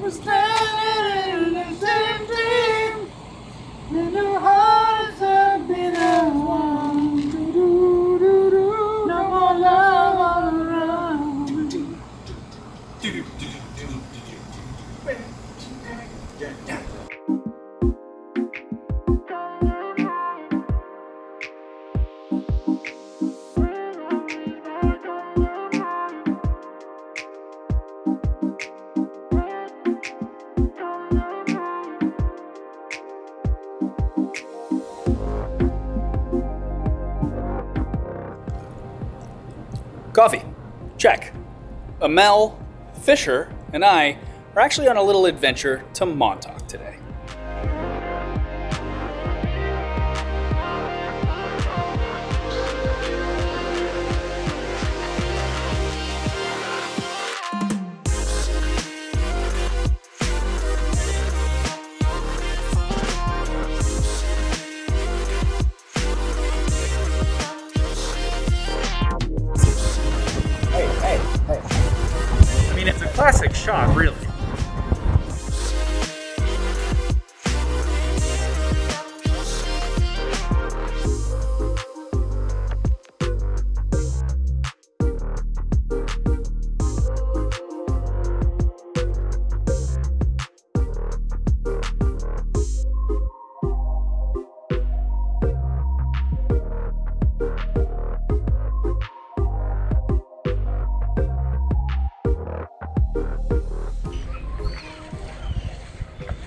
We're standing in the same dream. And our hearts have been one. Do-do-do-do. No more love all around. Coffee. Check. Amel, Fisher, and I are actually on a little adventure to Montauk today. Hey. I mean, it's a classic shot, really.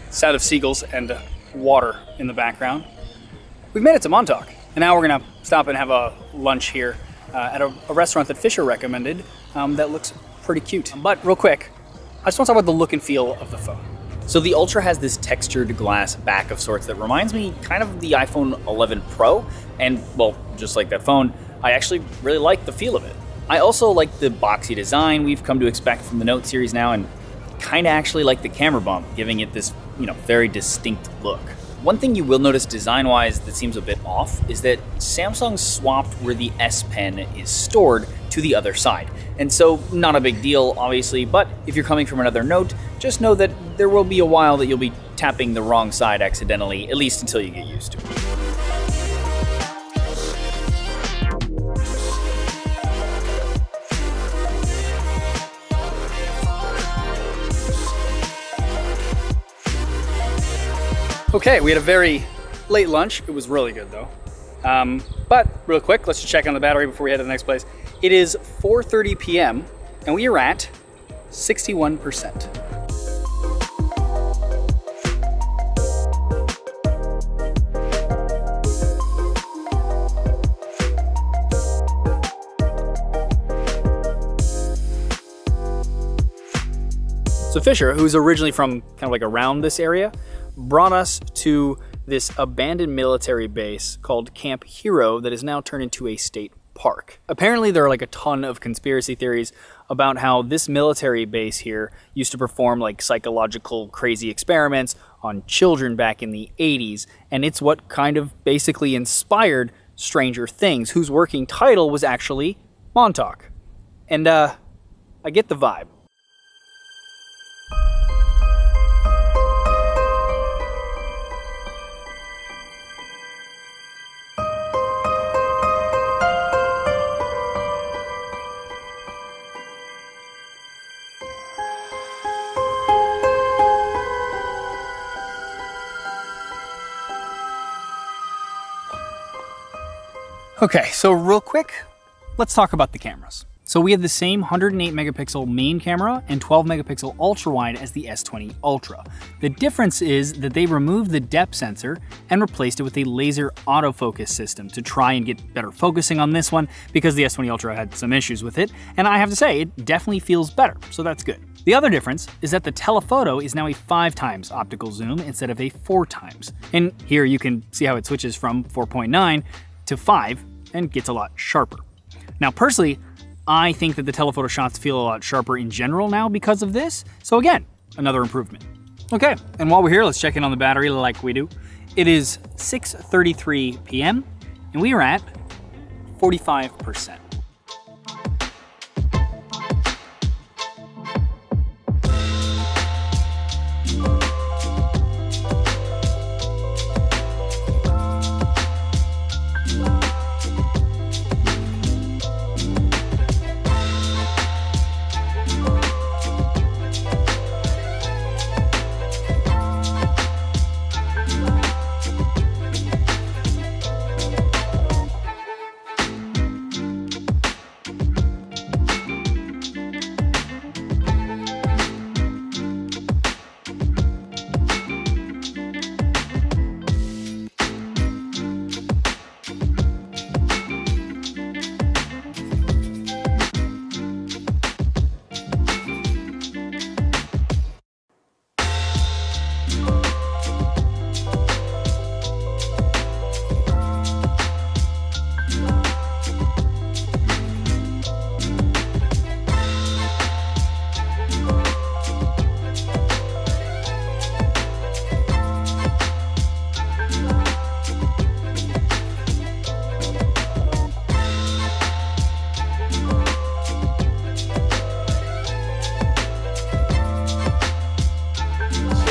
Sound of seagulls and water in the background. We've made it to Montauk, and now we're gonna stop and have a lunch here at a restaurant that Fisher recommended that looks pretty cute. But real quick, I just want to talk about the look and feel of the phone. So the Ultra has this textured glass back of sorts that reminds me kind of the iPhone 11 Pro, and well, just like that phone, I actually really like the feel of it. I also like the boxy design we've come to expect from the Note series now, and kind of actually like the camera bump, giving it this, very distinct look. One thing you will notice design-wise that seems a bit off is that Samsung swapped where the S Pen is stored to the other side. And so, not a big deal, obviously, but if you're coming from another Note, just know that there will be a while that you'll be tapping the wrong side accidentally, at least until you get used to it. Okay, we had a very late lunch. It was really good though. But real quick, let's just check on the battery before we head to the next place. It is 4:30 p.m. and we are at 61%. So Fisher, who's originally from kind of like around this area, brought us to this abandoned military base called Camp Hero that is now turned into a state park. Apparently there are like a ton of conspiracy theories about how this military base here used to perform like psychological crazy experiments on children back in the 80s, and it's what kind of basically inspired Stranger Things, whose working title was actually Montauk. And I get the vibe. Okay, so real quick, let's talk about the cameras. So we have the same 108 megapixel main camera and 12 megapixel ultra wide as the S20 Ultra. The difference is that they removed the depth sensor and replaced it with a laser autofocus system to try and get better focusing on this one, because the S20 Ultra had some issues with it, and I have to say, it definitely feels better, so that's good. The other difference is that the telephoto is now a 5x optical zoom instead of a 4x. And here you can see how it switches from 4.9 to 5 and gets a lot sharper. Now personally, I think that the telephoto shots feel a lot sharper in general now because of this, so again, another improvement. Okay, and while we're here, let's check in on the battery like we do. It is 6:33 p.m. and we are at 45%.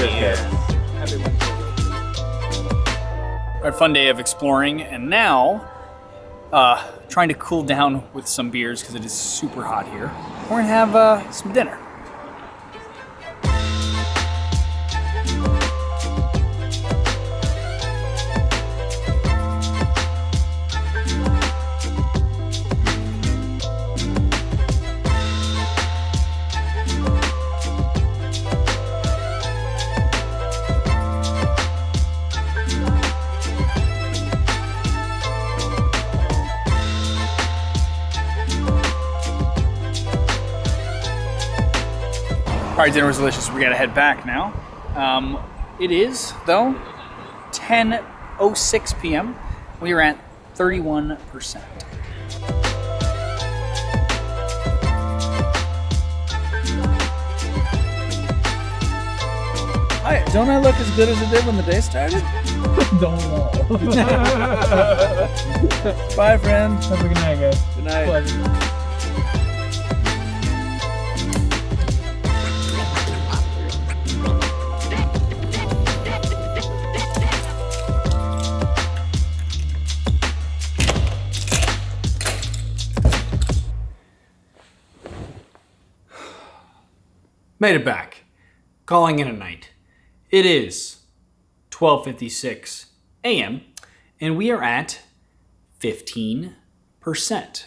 Cheers, kid. Our fun day of exploring, and now trying to cool down with some beers because it is super hot here. We're gonna have some dinner. All right, dinner was delicious. We gotta head back now. It is, though, 10:06 p.m. We are at 31%. Hi, don't I look as good as it did when the day started? Don't know. Bye, friend. Have a good night, guys. Good night. Pleasure. Made it back. Calling in a night. It is 12:56 a.m. and we are at 15%.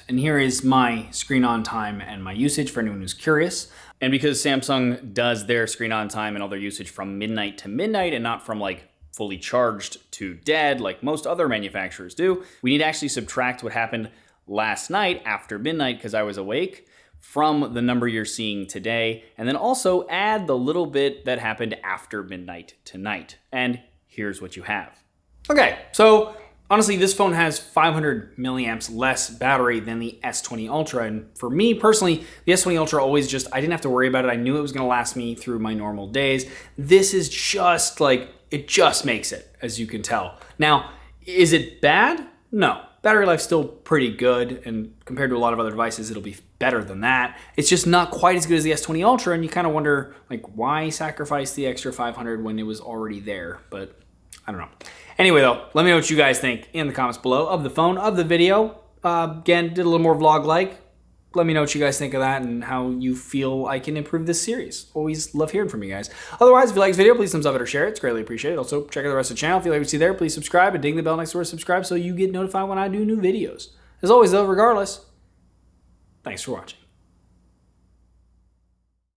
And here is my screen on time and my usage for anyone who's curious. And because Samsung does their screen on time and all their usage from midnight to midnight and not from like fully charged to dead like most other manufacturers do, we need to actually subtract what happened last night after midnight because I was awake from the number you're seeing today, and then also add the little bit that happened after midnight tonight. And here's what you have. Okay, so honestly, this phone has 500 milliamps less battery than the S20 Ultra, and for me personally, the S20 Ultra always just, I didn't have to worry about it. I knew it was gonna last me through my normal days. This is just like, it just makes it, as you can tell. Now, is it bad? No. Battery life's still pretty good, and compared to a lot of other devices, it'll be better than that. It's just not quite as good as the S20 Ultra, and you kind of wonder, like, why sacrifice the extra 500 when it was already there? But I don't know. Anyway, though, let me know what you guys think in the comments below of the phone, of the video. Again, did a little more vlog-like. Let me know what you guys think of that and how you feel I can improve this series. Always love hearing from you guys. Otherwise, if you like this video, please thumbs up it or share it. It's greatly appreciated. Also, check out the rest of the channel. If you like what you see there, please subscribe and ding the bell next to where subscribe so you get notified when I do new videos. As always, though, regardless, thanks for watching.